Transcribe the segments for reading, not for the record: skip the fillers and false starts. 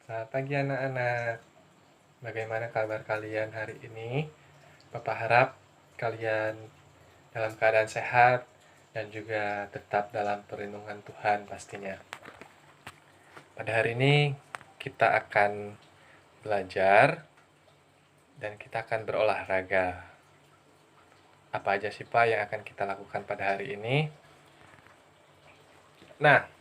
Selamat pagi anak-anak. Bagaimana kabar kalian hari ini? Bapak harap kalian dalam keadaan sehat dan juga tetap dalam perlindungan Tuhan pastinya. Pada hari ini kita akan belajar dan kita akan berolahraga. Apa aja sih Pak yang akan kita lakukan pada hari ini? Nah,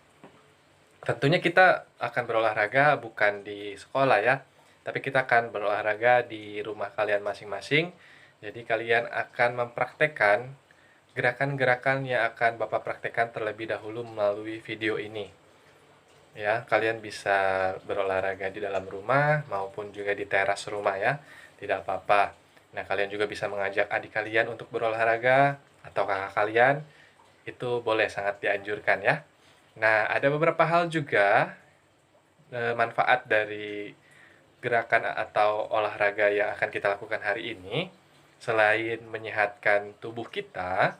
tentunya kita akan berolahraga bukan di sekolah ya, tapi kita akan berolahraga di rumah kalian masing-masing. Jadi kalian akan mempraktekkan gerakan-gerakan yang akan Bapak praktekkan terlebih dahulu melalui video ini. Ya, kalian bisa berolahraga di dalam rumah maupun juga di teras rumah ya. Tidak apa-apa. Nah, kalian juga bisa mengajak adik kalian untuk berolahraga atau kakak kalian. Itu boleh, sangat dianjurkan ya. Nah, ada beberapa hal juga manfaat dari gerakan atau olahraga yang akan kita lakukan hari ini. Selain menyehatkan tubuh kita,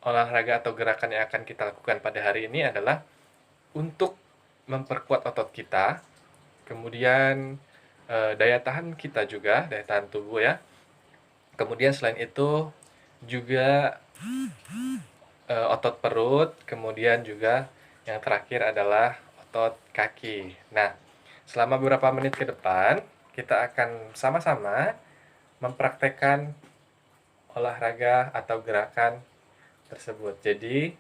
olahraga atau gerakan yang akan kita lakukan pada hari ini adalah untuk memperkuat otot kita, kemudian daya tahan kita juga, daya tahan tubuh ya. Kemudian selain itu juga otot perut, kemudian juga yang terakhir adalah otot kaki. Nah, selama beberapa menit ke depan, kita akan sama-sama mempraktekkan olahraga atau gerakan tersebut. Jadi,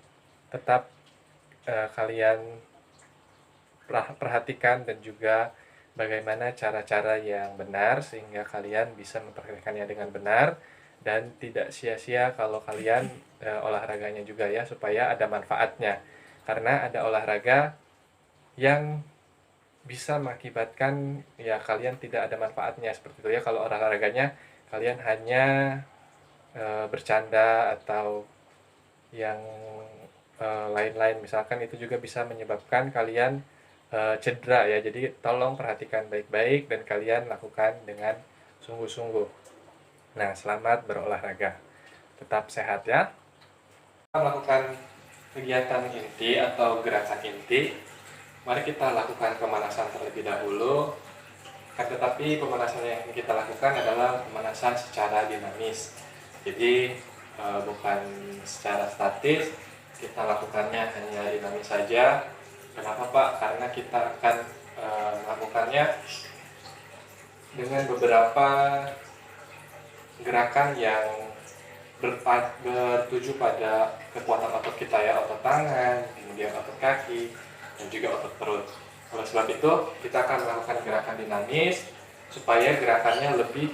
tetap kalian perhatikan dan juga bagaimana cara-cara yang benar sehingga kalian bisa mempraktekannya dengan benar dan tidak sia-sia kalau kalian olahraganya juga ya, supaya ada manfaatnya. Karena ada olahraga yang bisa mengakibatkan ya kalian tidak ada manfaatnya, seperti itu ya. Kalau olahraganya kalian hanya bercanda atau yang lain-lain, misalkan itu juga bisa menyebabkan kalian cedera ya. Jadi tolong perhatikan baik-baik dan kalian lakukan dengan sungguh-sungguh. Nah, selamat berolahraga. Tetap sehat ya. Kita melakukan kegiatan inti atau gerakan inti. Mari kita lakukan pemanasan terlebih dahulu. Tetapi pemanasan yang kita lakukan adalah pemanasan secara dinamis. Jadi bukan secara statis, kita lakukannya hanya dinamis saja. Kenapa Pak? Karena kita akan melakukannya dengan beberapa gerakan yang bertuju pada kekuatan otot kita ya, otot tangan, kemudian otot kaki, dan juga otot perut. Oleh sebab itu, kita akan melakukan gerakan dinamis supaya gerakannya lebih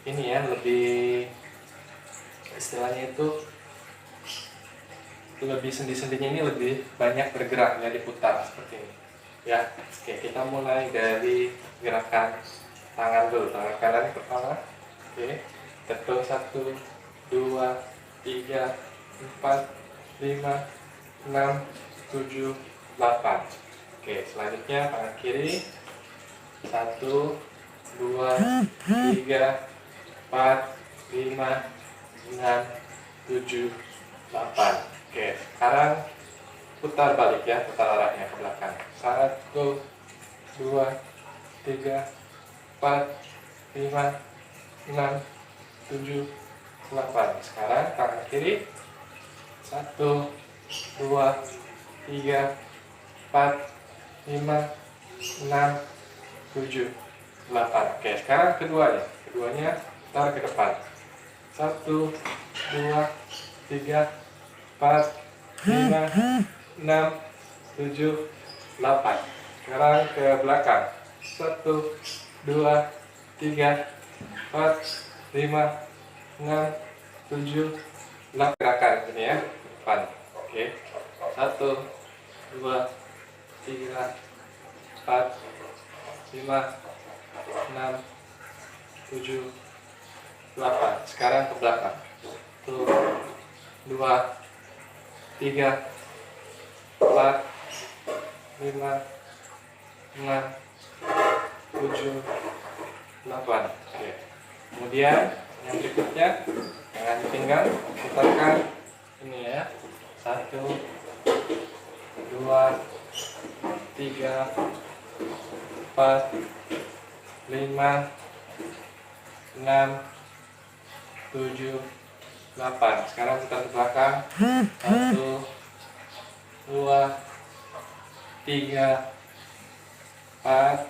lebih istilahnya itu lebih sendi-sendinya ini lebih banyak bergerak ya, diputar seperti ini. Ya, oke, kita mulai dari gerakan tangan dulu. Tangan kanan pertama. Oke, hitung 1, 2, 3, 4, 5, 6, 7, 8. Oke, selanjutnya tangan kiri. 1, 2, 3, 4, 5, 6, 7, 8. Oke, sekarang putar balik ya, putar arahnya ke belakang. 1, 2, 3, 4, 5, 6, 7, 8. Sekarang tangan kiri. 1, 2, 3, 4, 5, 6, 7, 8. Oke, sekarang keduanya putar ke depan. 1, 2, 3, 4, 5, 6, 7, 8. Sekarang ke belakang. 1, 2, 3, 4, 5, 6, 7, 8. Gerakan ini ya, depan. Oke. 1, 2, 3, 4, 5, 6, 7, 8. Sekarang ke belakang. 1, 2, 3, 4, 5, 6, 7, 8. Oke. Kemudian yang berikutnya dengan pinggang putarkan ini ya. 1, 2, 3, 4, 5, 6, 7, 8. Sekarang kita ke belakang. 1, 2, 3, 4,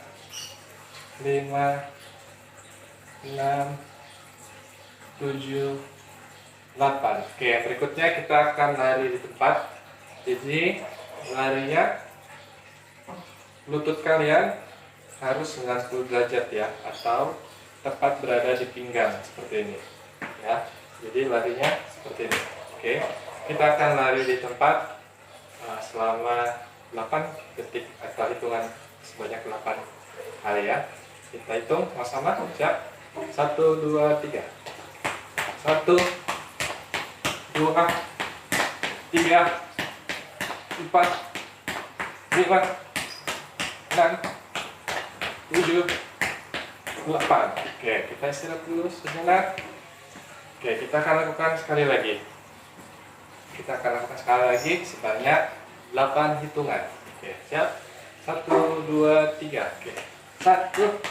5, 6, 7, 8. Oke, yang berikutnya kita akan lari di tempat. Jadi larinya lutut kalian harus 90 derajat ya, atau tepat berada di pinggang seperti ini ya. Jadi larinya seperti ini. Oke, kita akan lari di tempat selama 8 detik atau hitungan sebanyak 8 kali ya. Kita hitung sama-sama. Siap? 1, 2, 3. 1, 2, 3, 4, 5, 6, 7, 8. Oke, kita istirahat dulu sejenak. Oke, kita akan lakukan sekali lagi. Kita akan lakukan sekali lagi sebanyak 8 hitungan. Oke, siap? 1, 2, 3. Oke. 1,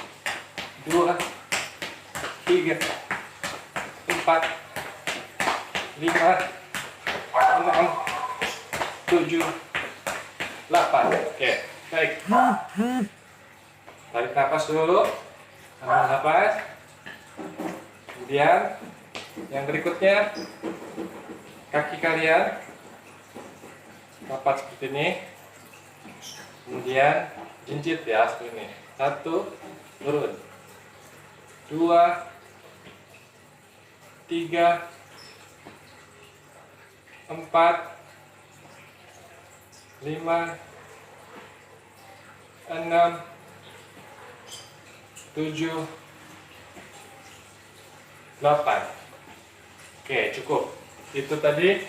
2, 3, 4, 5, 6, 7, 8. Oke, baik. Tarik nafas dulu. Ambil nafas. Kemudian yang berikutnya, kaki kalian rapat seperti ini. Kemudian jinjit ya seperti ini. 1, turun. 2, 3, 4, 5, 6, 7, 8. Oke, cukup. Itu tadi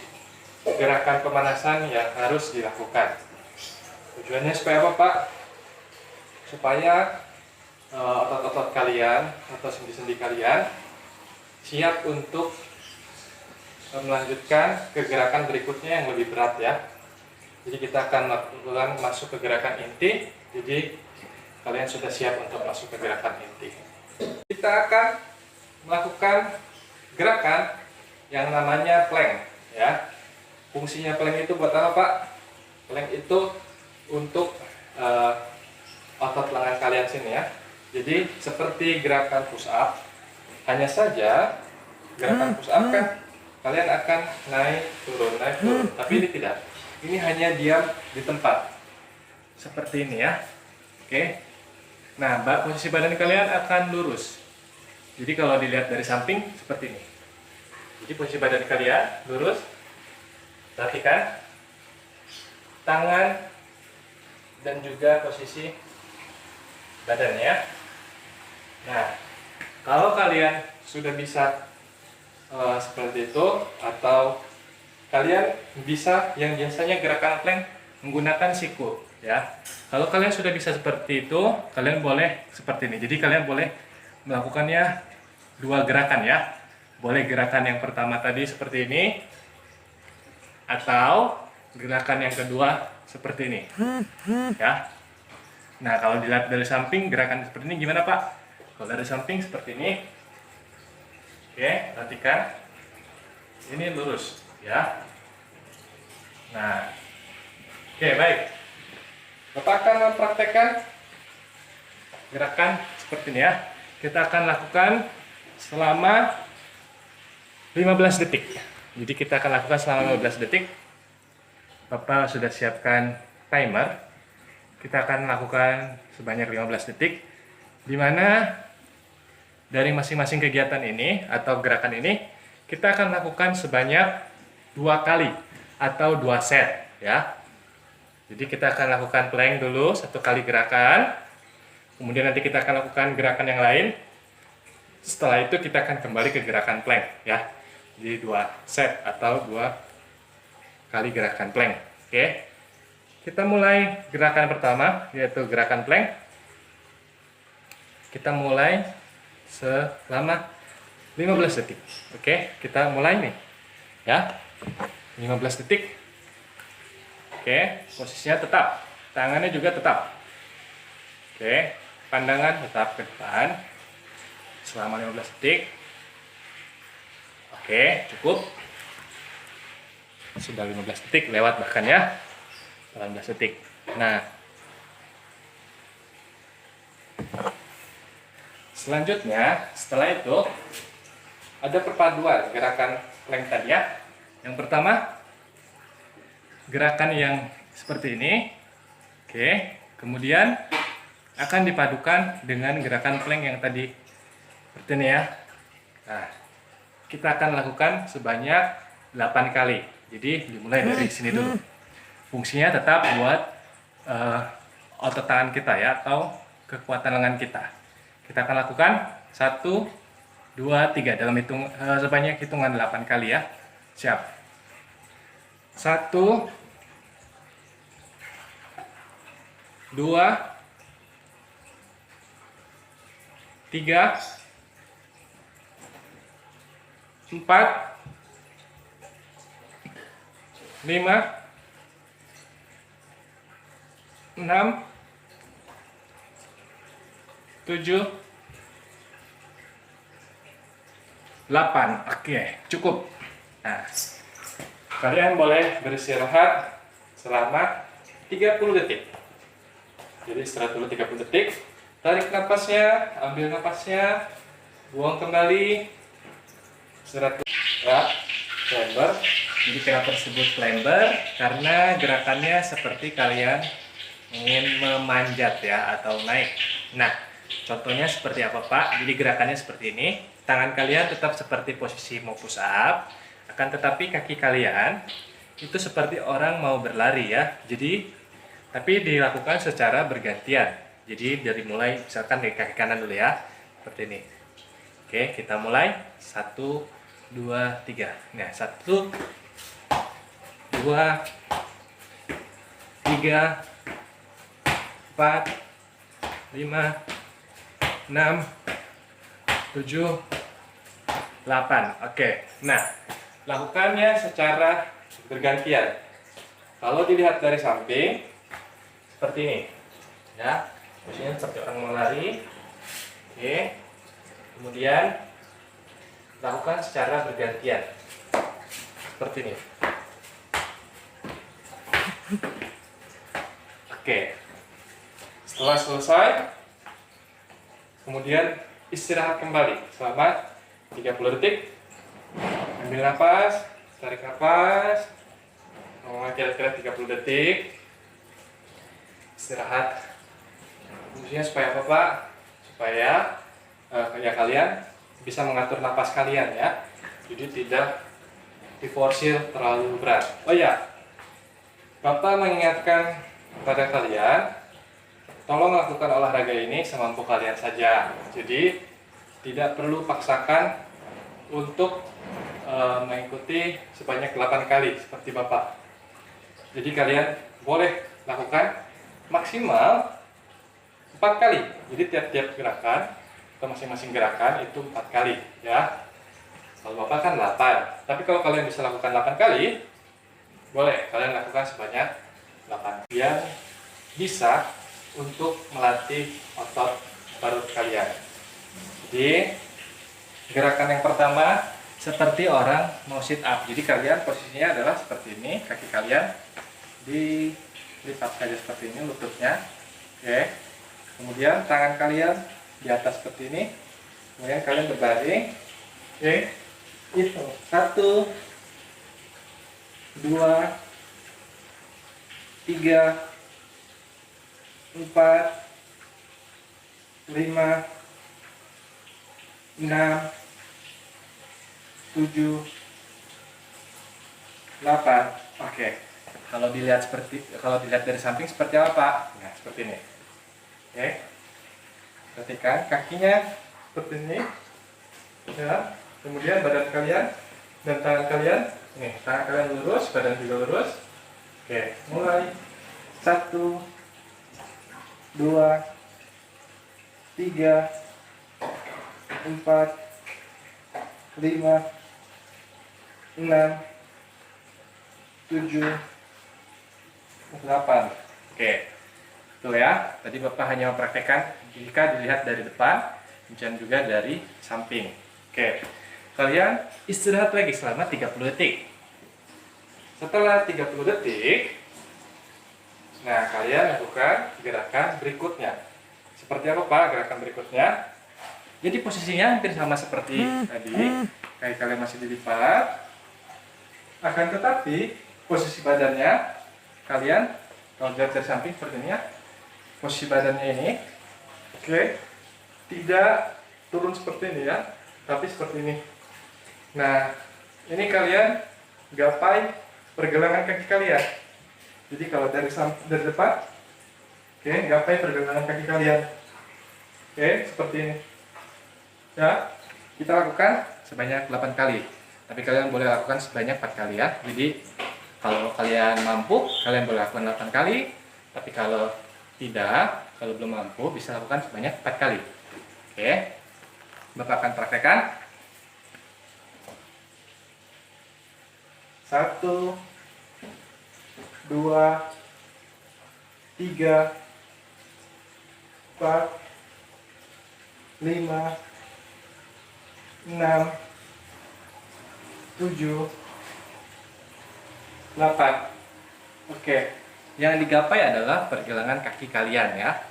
gerakan pemanasan yang harus dilakukan. Tujuannya supaya apa, Pak? Supaya otot-otot kalian atau sendi-sendi kalian siap untuk melanjutkan ke gerakan berikutnya yang lebih berat ya. Jadi kita akan melakukan masuk ke gerakan inti. Jadi kalian sudah siap untuk masuk ke gerakan inti. Kita akan melakukan gerakan yang namanya plank ya. Fungsinya plank itu buat apa, Pak? Plank itu untuk otot lengan kalian sini ya. Jadi seperti gerakan push up, hanya saja gerakan push up kan kalian akan naik turun, tapi ini tidak. Ini hanya diam di tempat seperti ini ya. Oke. Nah, posisi badan kalian akan lurus. Jadi kalau dilihat dari samping seperti ini. Jadi posisi badan kalian lurus. Perhatikan tangan dan juga posisi badannya ya. Nah, kalau kalian sudah bisa seperti itu, atau kalian bisa yang biasanya gerakan plank menggunakan siku ya. Kalau kalian sudah bisa seperti itu, kalian boleh seperti ini. Jadi kalian boleh melakukannya dua gerakan ya. Boleh gerakan yang pertama tadi seperti ini, atau gerakan yang kedua seperti ini ya. Nah, kalau dilihat dari samping gerakan seperti ini gimana, Pak? Kalau dari samping seperti ini. Oke, perhatikan. Ini lurus ya. Nah, oke, baik. Bapak akan mempraktekkan gerakan seperti ini ya. Kita akan lakukan selama 15 detik. Jadi kita akan lakukan selama 15 detik. Bapak sudah siapkan timer. Kita akan lakukan sebanyak 15 detik, di mana dari masing-masing kegiatan ini atau gerakan ini kita akan lakukan sebanyak 2 kali atau 2 set ya. Jadi kita akan lakukan plank dulu 1 kali gerakan, kemudian nanti kita akan lakukan gerakan yang lain. Setelah itu kita akan kembali ke gerakan plank ya. Jadi 2 set atau 2 kali gerakan plank. Oke. Kita mulai gerakan pertama, yaitu gerakan plank. Kita mulai selama 15 detik. Oke, kita mulai nih. Ya. 15 detik. Oke, posisinya tetap. Tangannya juga tetap. Oke, pandangan tetap ke depan selama 15 detik. Oke, cukup. Sudah 15 detik lewat bahkan ya. 18 detik. Nah, selanjutnya setelah itu ada perpaduan gerakan plank tadi ya. Yang pertama, gerakan yang seperti ini. Oke, kemudian akan dipadukan dengan gerakan plank yang tadi seperti ini ya. Nah, kita akan lakukan sebanyak 8 kali. Jadi dimulai dari sini dulu. Fungsinya tetap buat otot tangan kita ya, atau kekuatan lengan kita. Kita akan lakukan 1, 2, 3 dalam sebanyak hitungan 8 kali ya. Siap. 1, 2, 3, 4, 5, 6, 7, 8. Oke, cukup. Nah, kalian boleh beristirahat selama 30 detik. Jadi istirahat dulu 30 detik. Tarik napasnya, ambil napasnya, buang kembali. Istirahat dulu. Ya, climber. Jadi kenapa disebut climber? Karena gerakannya seperti kalian ingin memanjat ya, atau naik. Nah, contohnya seperti apa Pak? Jadi gerakannya seperti ini. Tangan kalian tetap seperti posisi mau push up, akan tetapi kaki kalian itu seperti orang mau berlari ya. Jadi tapi dilakukan secara bergantian. Jadi dari mulai misalkan dari kaki kanan dulu ya, seperti ini. Oke, kita mulai 1, 2, 3. Nah, 1, 2, 3, 4, 5, 6, 7, 8. Oke. Nah, lakukannya secara bergantian. Kalau dilihat dari samping seperti ini. Ya. Posisinya seperti orang mau lari. Oke. Kemudian lakukan secara bergantian. Seperti ini. Oke. Setelah selesai, kemudian istirahat kembali selama 30 detik. Ambil nafas, tarik nafas. Kira-kira 30 detik. Istirahat. Fungsinya supaya apa Pak? Supaya ya kalian bisa mengatur nafas kalian ya. Jadi tidak diforsir terlalu berat. Oh ya, Bapak mengingatkan kepada kalian, tolong lakukan olahraga ini semampu kalian saja. Jadi tidak perlu paksakan untuk mengikuti sebanyak 8 kali seperti Bapak. Jadi kalian boleh lakukan maksimal 4 kali. Jadi tiap-tiap gerakan atau masing-masing gerakan itu 4 kali ya. Kalau Bapak kan 8. Tapi kalau kalian bisa lakukan 8 kali, boleh kalian lakukan sebanyak 8. Biar bisa untuk melatih otot perut kalian. Jadi gerakan yang pertama seperti orang mau sit up. Jadi kalian posisinya adalah seperti ini, kaki kalian dilipat saja seperti ini lututnya. Oke. Kemudian tangan kalian di atas seperti ini. Kemudian kalian berbaring. Oke. Itu 1, 2, 3, 4, 5, 6, 7, 8. Oke. Kalau dilihat dari samping seperti apa, Pak? Nah, seperti ini. Oke. Perhatikan kakinya seperti ini. Ya. Kemudian badan kalian dan tangan kalian. Nih, tangan kalian lurus, badan juga lurus. Oke, mulai. 1, 2, 3, 4, 5, 6, 7, 8. Oke. Tuh ya, tadi Bapak hanya mempraktekkan jika dilihat dari depan dan juga dari samping. Oke, kalian istirahat lagi selama 30 detik. Setelah 30 detik, nah kalian lakukan gerakan berikutnya. Seperti apa Pak gerakan berikutnya? Jadi posisinya hampir sama seperti tadi, kayak kalian masih dilipat. Akan tetapi posisi badannya kalian kalau lihat dari samping seperti ini ya. Posisi badannya ini, oke, tidak turun seperti ini ya, tapi seperti ini. Nah, ini kalian gapai pergelangan kaki kalian. Jadi kalau dari depan, oke, gapai pergelangan kaki kalian. Oke, seperti ini. Ya, kita lakukan sebanyak 8 kali. Tapi kalian boleh lakukan sebanyak 4 kali ya. Jadi kalau kalian mampu, kalian boleh lakukan 8 kali. Tapi kalau tidak, kalau belum mampu, bisa lakukan sebanyak 4 kali. Oke, Bapak akan praktekkan. 1, 2, 3, 4, 5, 6, 7, 8. Oke, yang digapai adalah pergelangan kaki kalian ya.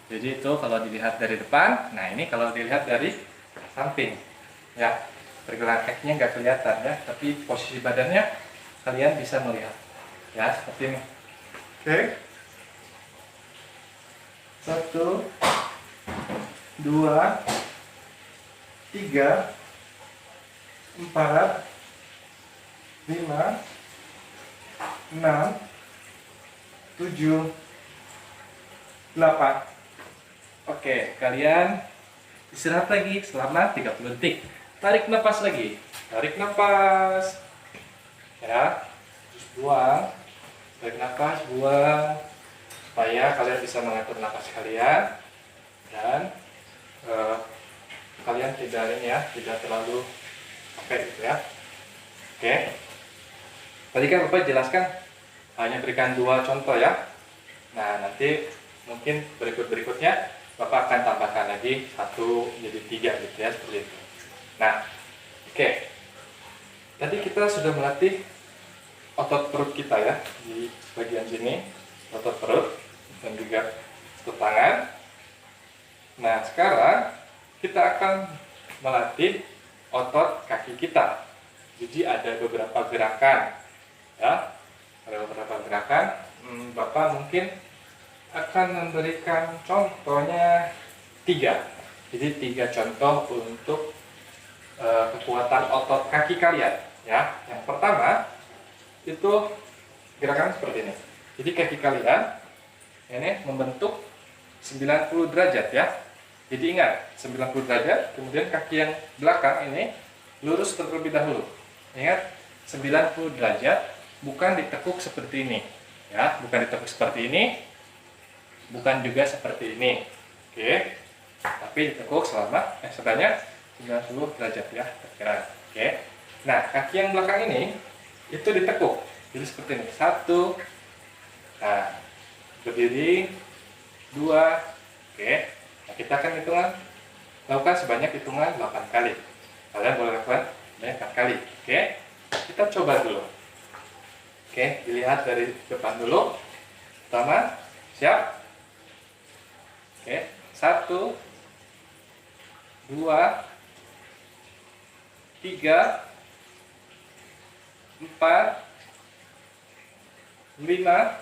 Jadi itu kalau dilihat dari depan, nah ini kalau dilihat dari samping ya. Pergelangan kakinya nggak kelihatan ya, tapi posisi badannya kalian bisa melihat ya, seperti ini. Oke, 1, 2, 3, 4, 5, 6, 7, 8. Oke, kalian istirahat lagi selama 30 detik. Tarik nafas lagi. Tarik nafas. Ya, terus buang. Tarik nafas, buang. Supaya kalian bisa mengatur nafas kalian dan kalian tidak terlalu capek gitu ya. Oke. Tadi kan Bapak jelaskan hanya berikan 2 contoh ya. Nah, nanti mungkin berikutnya Bapak akan tambahkan lagi 1 jadi 3 gitu ya, seperti itu. Nah, oke. Tadi kita sudah melatih otot perut kita ya, di bagian sini, otot perut dan juga otot tangan. Nah, sekarang kita akan melatih otot kaki kita. Jadi ada beberapa gerakan ya. Ada beberapa gerakan. Bapak mungkin akan memberikan contohnya 3. Jadi 3 contoh untuk kekuatan otot kaki kalian ya. Yang pertama itu gerakan seperti ini. Jadi kaki kalian ini membentuk 90 derajat ya. Jadi ingat 90 derajat, kemudian kaki yang belakang ini lurus terlebih dahulu. Ingat 90 derajat, bukan ditekuk seperti ini ya, bukan ditekuk seperti ini, bukan juga seperti ini. Oke, tapi ditekuk selama sebanyak 90 derajat ya, kira-kira. Oke, nah kaki yang belakang ini itu ditekuk, jadi seperti ini. 1, nah berdiri, 2. Oke, nah, kita akan lakukan sebanyak hitungan 8 kali. Kalian boleh lakukan sebanyak 4 kali. Oke, kita coba dulu. Oke, dilihat dari depan dulu. Pertama, siap? Oke, 1, 2, 3, 4, 5,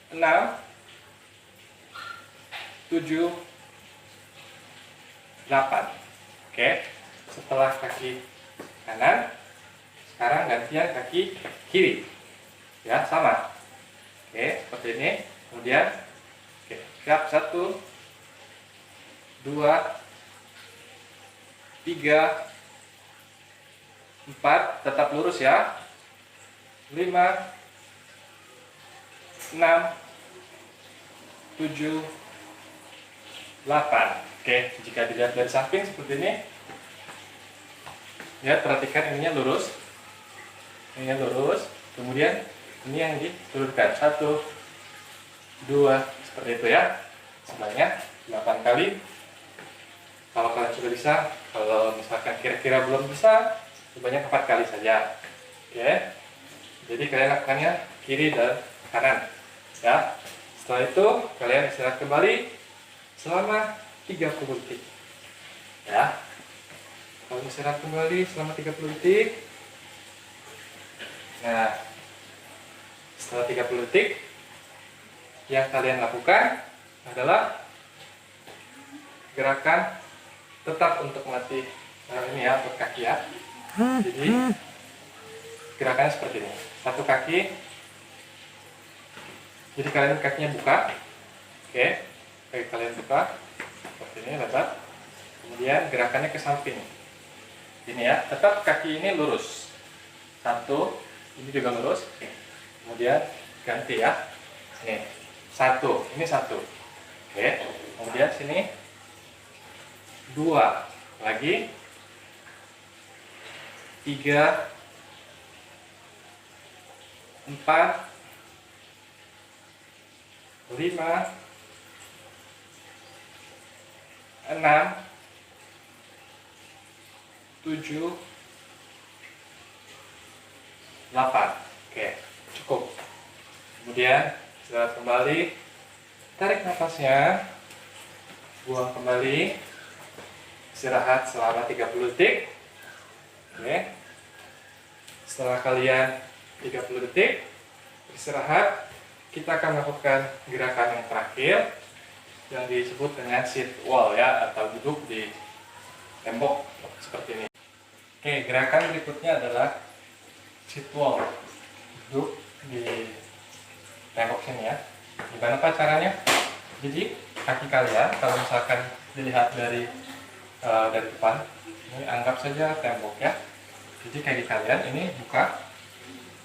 6, 7, 8. Oke, setelah kaki kanan, sekarang gantian kaki kiri ya, sama. Oke, seperti ini. Kemudian oke, siap. 1, 2, 3, 4, tetap lurus ya. 5, 6, 7, 8. Oke, jika dilihat dari samping seperti ini ya, perhatikan ininya lurus, kemudian ini yang diturunkan. 1, 2, seperti itu ya. Sebanyak 8 kali. Kalau kalian sudah bisa, kalau misalkan kira-kira belum bisa, sebanyak 4 kali saja. Oke. Jadi kalian lakukannya kiri dan kanan. Ya. Setelah itu kalian istirahat kembali selama 30 detik. Ya. Kalau istirahat kembali selama 30 detik. Nah, setelah 30 detik, yang kalian lakukan adalah gerakan tetap untuk melatih ini ya, otot kaki ya. Jadi gerakannya seperti ini. Satu kaki. Jadi kalian kakinya buka. Oke. Kaki kalian buka. Seperti ini lebar. Kemudian gerakannya ke samping. Ini ya. Tetap kaki ini lurus. Satu. Ini juga lurus. Kemudian ganti ya. Ini. Satu. Ini satu. Oke. Kemudian sini. 2 lagi, 3, 4, 5, 6, 7, 8. Oke, cukup. Kemudian istirahat kembali, tarik nafasnya, buang kembali. Istirahat selama 30 detik. Oke. Setelah kalian 30 detik istirahat, kita akan melakukan gerakan yang terakhir yang disebut dengan sit wall ya, atau duduk di tembok seperti ini. Oke, gerakan berikutnya adalah sit wall. Duduk di tembok sini ya. Gimana Pak caranya? Jadi kaki kalian kalau misalkan dilihat dari depan, ini anggap saja tembok ya. Jadi kaki kalian ini buka,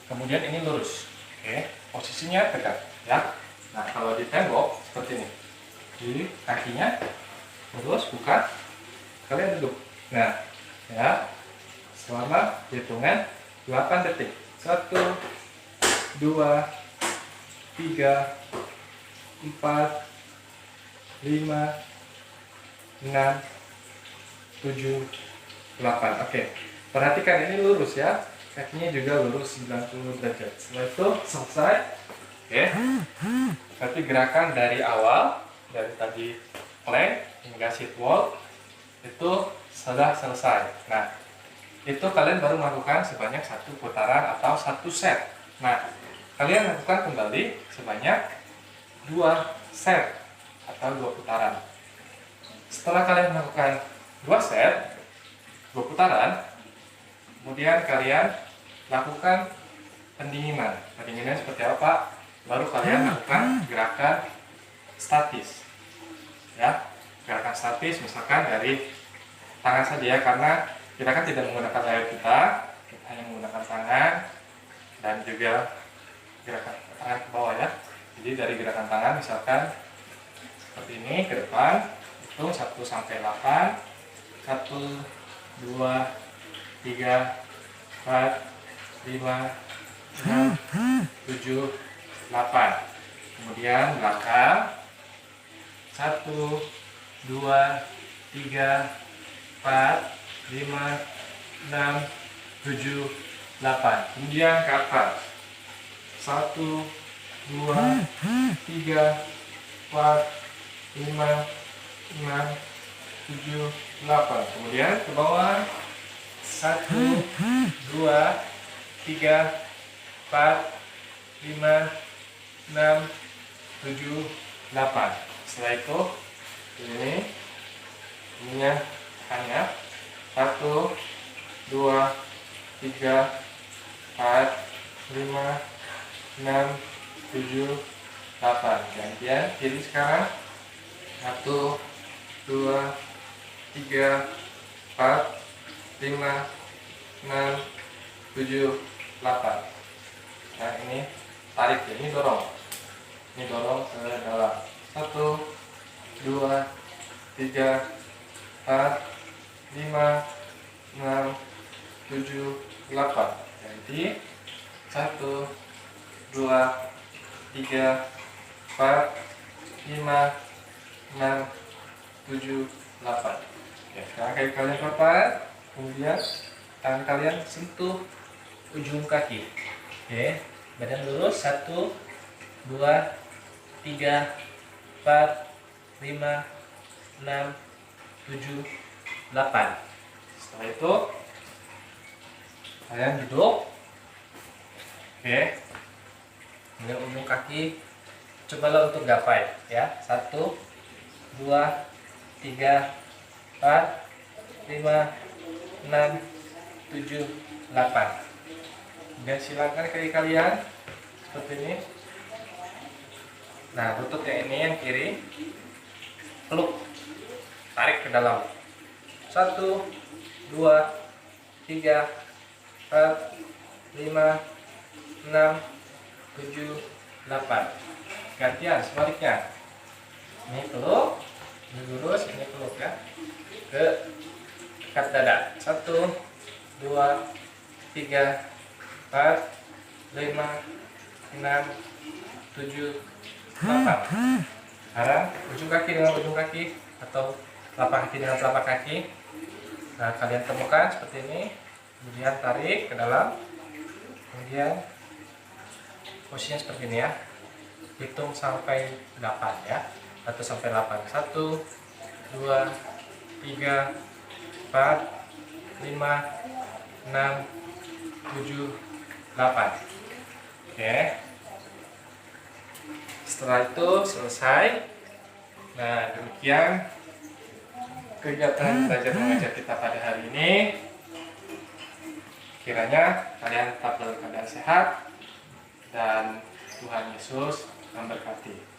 kemudian ini lurus. Oke, posisinya tegak ya. Nah, kalau di tembok seperti ini, jadi kakinya lurus, buka, kalian duduk. Nah, ya, selama hitungan 8 detik. 1, 2, 3, 4, 5, 6, 7, 8. Oke, perhatikan ini lurus ya, kakinya juga lurus 90 derajat. Setelah itu selesai. Oke, berarti gerakan dari awal, dari tadi plank hingga sit wall itu sudah selesai. Nah, itu kalian baru melakukan sebanyak 1 putaran atau 1 set. Nah, kalian lakukan kembali sebanyak 2 set atau 2 putaran. Setelah kalian melakukan 2 set, 2 putaran, kemudian kalian lakukan pendinginan. Pendinginan seperti apa? Baru kalian lakukan gerakan statis. Ya, gerakan statis misalkan dari tangan saja ya, karena kita kan tidak menggunakan layar kita hanya menggunakan tangan dan juga gerakan tangan ke bawah ya. Jadi dari gerakan tangan misalkan seperti ini ke depan, hitung 1 sampai 8. 1, 2, 3, 4, 5, 6, 7, 8. Kemudian belakang 1, 2, 3, 4, 5, 6, 7, 8. Kemudian ke atas 1, 2, 3, 4, 5, 6, 7, 8. Kemudian ke bawah 1, 2, 3, 4, 5, 6, 7, 8. Setelah itu ininya hanya 1, 2, 3, 4, 5, 6, 7, 8. Gantian kiri sekarang 1, 2, 3, 4, 5, 6, 7, 8. Nah, ini tarik ya, ini dorong ke dalam. 1, 2, 3, 4, 5, 6, 7, 8. Ganti 1, 2, 3, 4, 5, 6, 7, 8. Oke, sekarang kaki kalian papat, kemudian tangan kalian sentuh ujung kaki. Oke, badan lurus. 1, 2, 3, 4, 5, 6, 7, 8. Setelah itu kalian duduk. Oke, dengan ujung kaki cobalah untuk gapai ya. 1, 2, 3, 4, 5, 6, 7, 8. Dan silakan kaki kalian seperti ini. Nah, lutut yang ini yang kiri peluk, tarik ke dalam. 1, 2, 3, 4, 5, 6, 7, 8. Gantian sebaliknya. Ini peluk, ini lurus, ini peluk ya. Ke dekat dada. 1, 2, 3, 4, 5, 6, 7, 8. Sekarang ujung kaki dengan ujung kaki atau telapak kaki dengan telapak kaki. Nah, kalian temukan seperti ini. Kemudian tarik ke dalam. Kemudian posisinya seperti ini ya. Hitung sampai 8 ya. 1 sampai 8. 1, 2, 3, 4, 5, 6, 7, 8. Oke. Setelah itu selesai. Nah, demikian kegiatan belajar mengajar kita pada hari ini. Kiranya kalian tetap dalam keadaan sehat dan Tuhan Yesus memberkati.